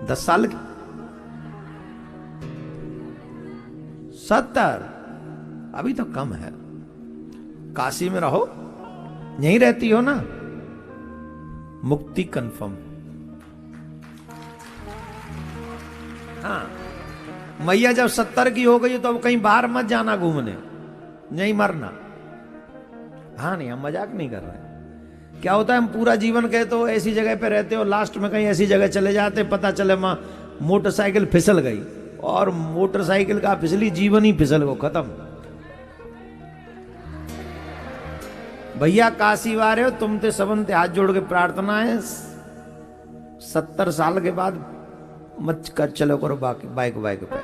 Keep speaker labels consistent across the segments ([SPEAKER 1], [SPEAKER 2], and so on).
[SPEAKER 1] 10 साल की? 70? अभी तो कम है। काशी में रहो, यहीं रहती हो ना, मुक्ति कंफर्म। हाँ, मैया जब 70 की हो गई तो अब कहीं बाहर मत जाना घूमने, नहीं मरना। हाँ नहीं, हम मजाक नहीं कर रहे हैं। क्या होता है, हम पूरा जीवन कहते हो ऐसी जगह पे रहते हो, लास्ट में कहीं ऐसी जगह चले जाते, पता चले मां मोटरसाइकिल फिसल गई, और मोटरसाइकिल का फिसली जीवन ही फिसल गो, खत्म। भैया काशी वाले हो तुम ते सबन ते हाथ जोड़ के प्रार्थना है, 70 साल के बाद मत कर चलो करो बाइक पे,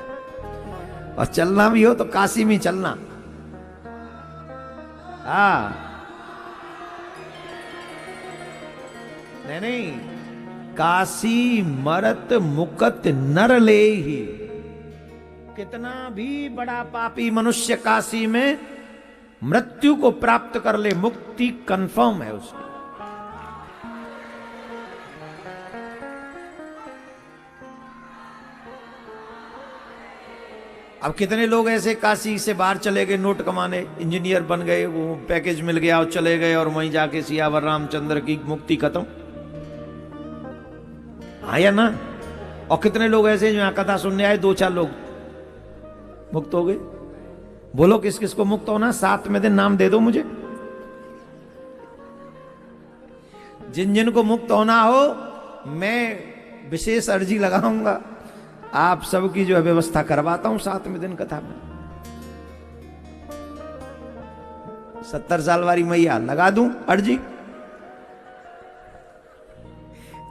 [SPEAKER 1] और चलना भी हो तो काशी में चलना। हाँ नहीं, काशी मरत मुकत नर ले ही। कितना भी बड़ा पापी मनुष्य काशी में मृत्यु को प्राप्त कर ले, मुक्ति कंफर्म है उसकी। अब कितने लोग ऐसे काशी से बाहर चले गए नोट कमाने, इंजीनियर बन गए, वो पैकेज मिल गया और चले गए, और वहीं जाके सियावर रामचंद्र की मुक्ति खत्म। हाँ या ना? और कितने लोग ऐसे जो यहां कथा सुनने आए, 2-4 लोग मुक्त हो गए। बोलो किस किस को मुक्त होना, 7वें दिन नाम दे दो मुझे। जिन जिन को मुक्त होना हो, मैं विशेष अर्जी लगाऊंगा, आप सबकी जो है व्यवस्था करवाता हूं 7वें दिन कथा में। 70 साल वाली मैया लगा दूं अर्जी,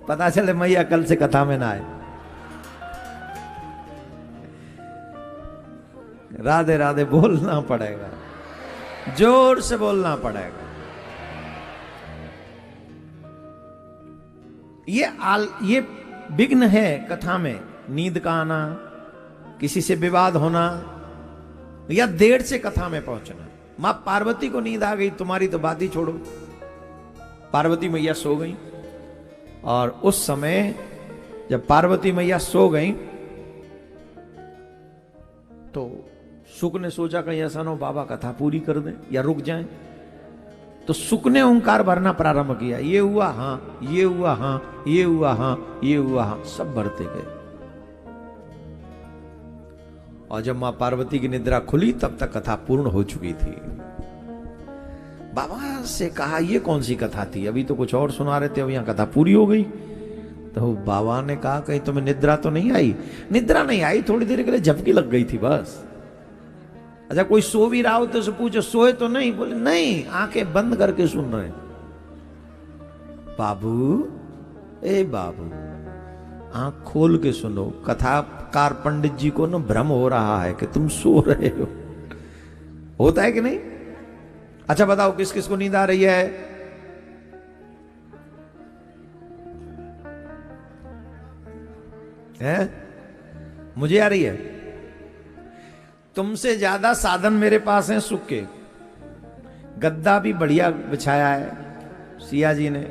[SPEAKER 1] पता चले मैया कल से कथा में ना आए। राधे राधे बोलना पड़ेगा, जोर से बोलना पड़ेगा। ये विघ्न है कथा में, नींद का आना, किसी से विवाद होना, या देर से कथा में पहुंचना। मां पार्वती को नींद आ गई, तुम्हारी तो बात ही छोड़ो। पार्वती मैया सो गई, और उस समय जब पार्वती मैया सो गई तो सुक ने सोचा कहीं ऐसा ना हो बाबा कथा पूरी कर दें या रुक जाएं। तो सुक ने ओंकार भरना प्रारंभ किया, ये हुआ हाँ, ये हुआ हाँ, ये हुआ हाँ, ये हुआ हाँ, सब भरते गए। और जब मां पार्वती की निद्रा खुली तब तक कथा पूर्ण हो चुकी थी। बाबा से कहा ये कौन सी कथा थी, अभी तो कुछ और सुना रहे थे, अब यहां कथा पूरी हो गई। तो बाबा ने कहा कहीं तुम्हें निद्रा तो नहीं आई? निद्रा नहीं आई, थोड़ी देर के लिए झपकी लग गई थी बस। अच्छा कोई सो भी रहा हो तो उसे पूछो सोए तो नहीं? बोले नहीं, आंखें बंद करके सुन रहे। बाबू, ए बाबू, आंख खोल के सुनो। कथाकार पंडित जी को ना भ्रम हो रहा है कि तुम सो रहे हो, होता है कि नहीं? अच्छा बताओ किस किस को नींद आ रही है? मुझे आ रही है। तुमसे ज्यादा साधन मेरे पास हैं सुख के। गद्दा भी बढ़िया बिछाया है सिया जी ने,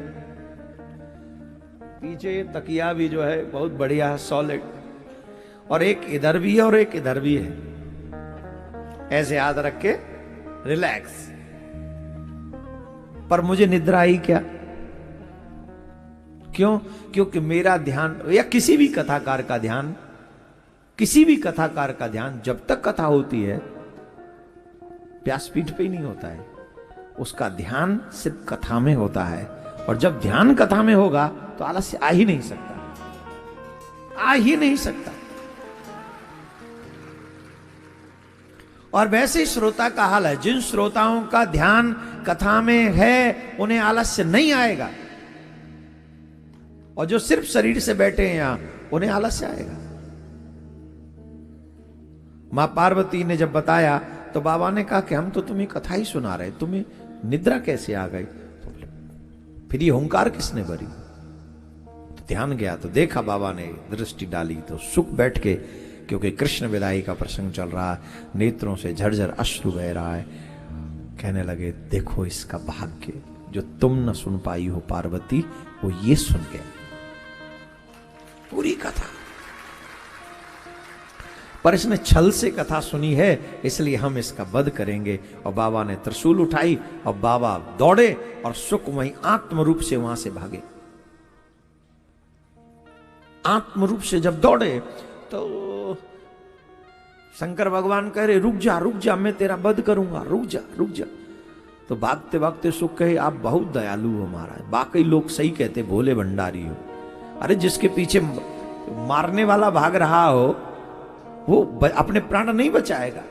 [SPEAKER 1] पीछे ये तकिया भी जो है बहुत बढ़िया है, सॉलिड, और एक इधर भी है और एक इधर भी है। ऐसे हाथ रख के रिलैक्स। पर मुझे निद्रा आई क्या? क्यों? क्योंकि मेरा ध्यान, या किसी भी कथाकार का ध्यान, किसी भी कथाकार का ध्यान जब तक कथा होती है व्यासपीठ पे ही नहीं होता है, उसका ध्यान सिर्फ कथा में होता है। और जब ध्यान कथा में होगा तो आलस्य आ ही नहीं सकता, आ ही नहीं सकता। और वैसे श्रोता का हाल है, जिन श्रोताओं का ध्यान कथा में है उन्हें आलस्य नहीं आएगा, और जो सिर्फ शरीर से बैठे हैं यहां उन्हें आलस्य आएगा। मां पार्वती ने जब बताया तो बाबा ने कहा कि हम तो तुम्हें कथा ही सुना रहे, तुम्हें निद्रा कैसे आ गई? तो फिर ये ओंकार किसने भरी? तो ध्यान गया तो देखा बाबा ने दृष्टि डाली तो सुख बैठ के, क्योंकि कृष्ण विदाई का प्रसंग चल रहा है, नेत्रों से झरझर अश्रु बह रहा है। कहने लगे देखो इसका भाग्य, जो तुम न सुन पाई हो पार्वती, वो ये सुन गया। पूरी कथा पर इसने छल से कथा सुनी है, इसलिए हम इसका वध करेंगे। और बाबा ने त्रिशूल उठाई और बाबा दौड़े और शुक वहीं आत्म रूप से वहां से भागे। आत्म रूप से जब दौड़े तो शंकर भगवान कह रहे रुक जा मैं तेरा वध करूंगा, रुक जा। तो भागते भागते सुख कहे आप बहुत दयालु हो महाराज, बाकी लोग सही कहते भोले भंडारी हो। अरे जिसके पीछे मारने वाला भाग रहा हो वो अपने प्राण नहीं बचाएगा।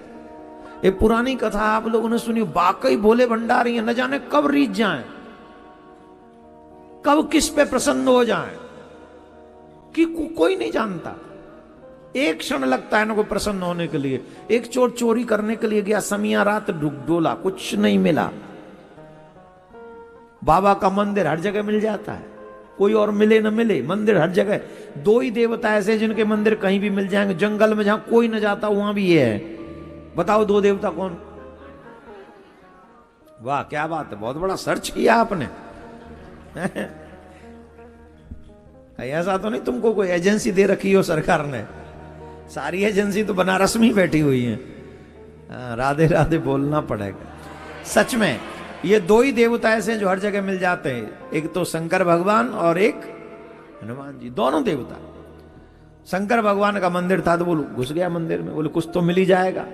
[SPEAKER 1] ये पुरानी कथा आप लोगों ने सुनी, बाकी भोले भंडारी है, न जाने कब रीत जाए, कब किस पे प्रसन्न हो जाए कि कोई नहीं जानता। एक क्षण लगता है ना कोई प्रसन्न होने के लिए। एक चोर चोरी करने के लिए गया, समिया रात डोला, कुछ नहीं मिला। बाबा का मंदिर हर जगह मिल जाता है, कोई और मिले न मिले, मंदिर हर जगह। दो ही देवता ऐसे जिनके मंदिर कहीं भी मिल जाएंगे, जंगल में जहां कोई न जाता वहां भी ये है। बताओ दो देवता कौन? वाह क्या बात है, बहुत बड़ा सर्च किया आपने। ऐसा तो नहीं तुमको कोई एजेंसी दे रखी हो सरकार ने, सारी एजेंसी तो बनारस में ही बैठी हुई है। राधे राधे बोलना पड़ेगा। सच में ये दो ही देवता ऐसे हैं जो हर जगह मिल जाते हैं, एक तो शंकर भगवान और एक हनुमान जी, दोनों देवता। शंकर भगवान का मंदिर था तो बोलो घुस गया मंदिर में, बोले कुछ तो मिल ही जाएगा।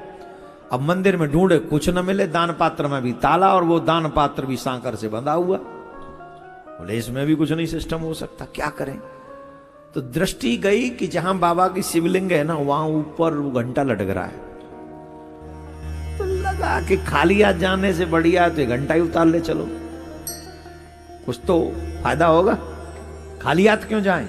[SPEAKER 1] अब मंदिर में ढूंढे कुछ न मिले, दान पात्र में भी ताला और वो दान पात्र भी सांकर से बंधा हुआ। बोले इसमें भी कुछ नहीं सिस्टम हो सकता, क्या करें? तो दृष्टि गई कि जहां बाबा की शिवलिंग है ना वहां ऊपर वो घंटा लटक रहा है। तो लगा कि खाली हाथ जाने से बढ़िया तो घंटा ही उतार ले, चलो कुछ तो फायदा होगा, खाली हाथ क्यों जाएं।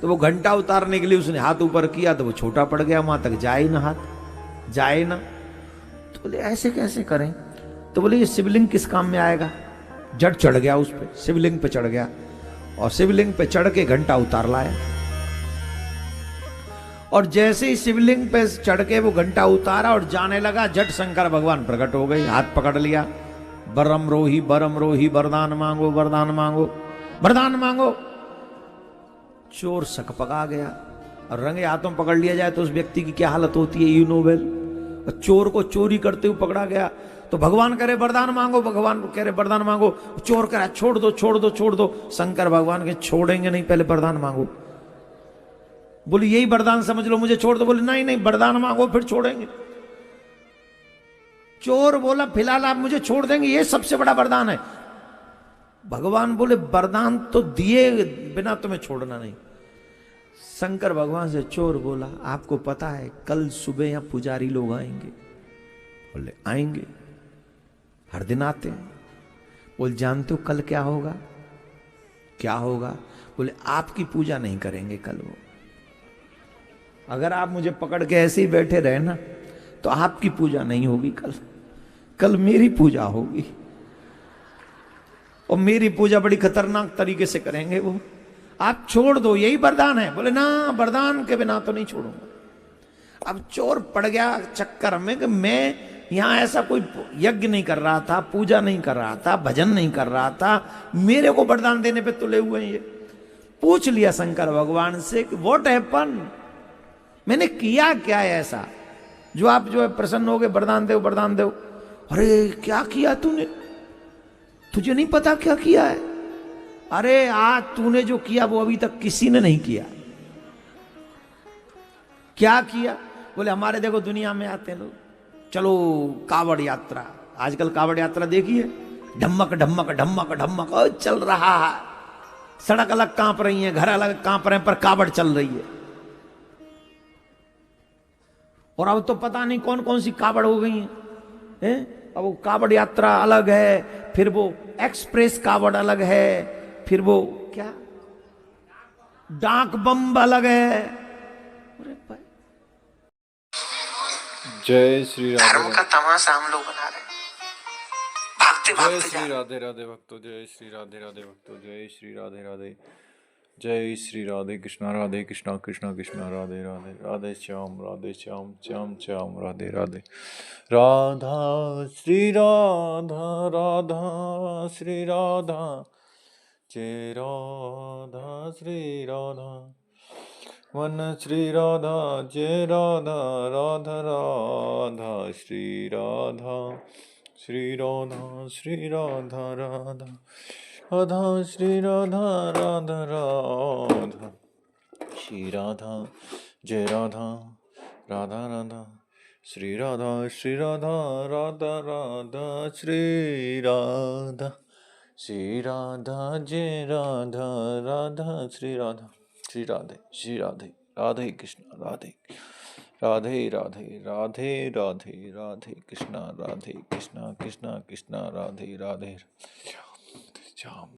[SPEAKER 1] तो वो घंटा उतारने के लिए उसने हाथ ऊपर किया तो वो छोटा पड़ गया, वहां तक जाए ना, हाथ जाए ना। तो बोले ऐसे कैसे करें? तो बोले ये शिवलिंग किस काम में आएगा। जट चढ़ गया उस पर, शिवलिंग पे चढ़ गया और शिवलिंग पे चढ़ के घंटा उतार लाया। और जैसे ही शिवलिंग पे चढ़ के वो घंटा उतारा और जाने लगा, जट शंकर भगवान प्रकट हो गए, हाथ पकड़ लिया, बरम रोही वरदान मांगो, वरदान मांगो, वरदान मांगो। चोर सकपका गया। और रंगे हाथों पकड़ लिया जाए तो उस व्यक्ति की क्या हालत होती है, यू नो वेल। चोर को चोरी करते हुए पकड़ा गया तो भगवान करे वरदान मांगो, भगवान कह रहे वरदान मांगो, चोर कह रहा छोड़ दो छोड़ दो छोड़ दो। शंकर भगवान के छोड़ेंगे नहीं, पहले वरदान मांगो। बोले यही वरदान समझ लो, मुझे छोड़ दो। बोले नहीं नहीं, वरदान मांगो फिर छोड़ेंगे। चोर बोला फिलहाल आप मुझे छोड़ देंगे, ये सबसे बड़ा वरदान है। भगवान बोले वरदान तो दिए बिना तुम्हें छोड़ना नहीं। शंकर भगवान से चोर बोला आपको पता है कल सुबह यहां पुजारी लोग आएंगे। बोले आएंगे, हर दिन आते हैं। बोले जानते हो कल क्या होगा? क्या होगा? बोले आपकी पूजा नहीं करेंगे कल वो। अगर आप मुझे पकड़ के ऐसे ही बैठे रहे ना तो आपकी पूजा नहीं होगी कल, कल मेरी पूजा होगी। और मेरी पूजा बड़ी खतरनाक तरीके से करेंगे वो। आप छोड़ दो, यही वरदान है। बोले ना, वरदान के बिना तो नहीं छोड़ूंगा। अब चोर पड़ गया चक्कर में कि मैं यहां ऐसा कोई यज्ञ नहीं कर रहा था, पूजा नहीं कर रहा था, भजन नहीं कर रहा था, मेरे को वरदान देने पे तुले हुए हैं ये। पूछ लिया शंकर भगवान से कि व्हाट हैपन, मैंने किया क्या है ऐसा जो आप जो है प्रसन्न हो गए, वरदान दो वरदान दो। अरे क्या किया तूने, तुझे नहीं पता क्या किया है? अरे आज तूने जो किया वो अभी तक किसी ने नहीं किया। क्या किया? बोले हमारे देखो दुनिया में आते हैं लोग, चलो कावड़ यात्रा। आजकल कावड़ यात्रा देखिए, ढम्मक ढम्मक ढम्मक ढम्मक चल रहा है। सड़क अलग कांप रही है, घर अलग कांप रहे हैं, पर कावड़ चल रही है। और अब तो पता नहीं कौन कौन सी कावड़ हो गई है। अब वो कावड़ यात्रा अलग है, फिर वो एक्सप्रेस कावड़ अलग है, फिर वो क्या डाक बम अलग है।
[SPEAKER 2] जय श्री राधे।
[SPEAKER 3] धर्म का तमाशा हम लोग बना रहे हैं, भागते
[SPEAKER 2] जय
[SPEAKER 3] भागते
[SPEAKER 2] श्री राधे राधे भक्तों, जय श्री राधे राधे भक्तों, जय श्री राधे राधे, जय श्री राधे कृष्णा कृष्णा कृष्णा राधे राधे, राधे श्याम श्याम श्याम राधे राधे, राधा श्री राधा जय राधा श्री राधा, वन श्री राधा जय राधा राधा राधा श्री राधा श्री राधा श्री राधा राधा राधा श्री राधा राधा राधा श्री राधा जय राधा राधा राधा श्री राधा राधा राधा श्री राधा जय राधा राधा श्री राधा श्री राधे राधे कृष्ण राधे राधे राधे राधे राधे राधे कृष्ण कृष्ण कृष्ण राधे राधे श्याम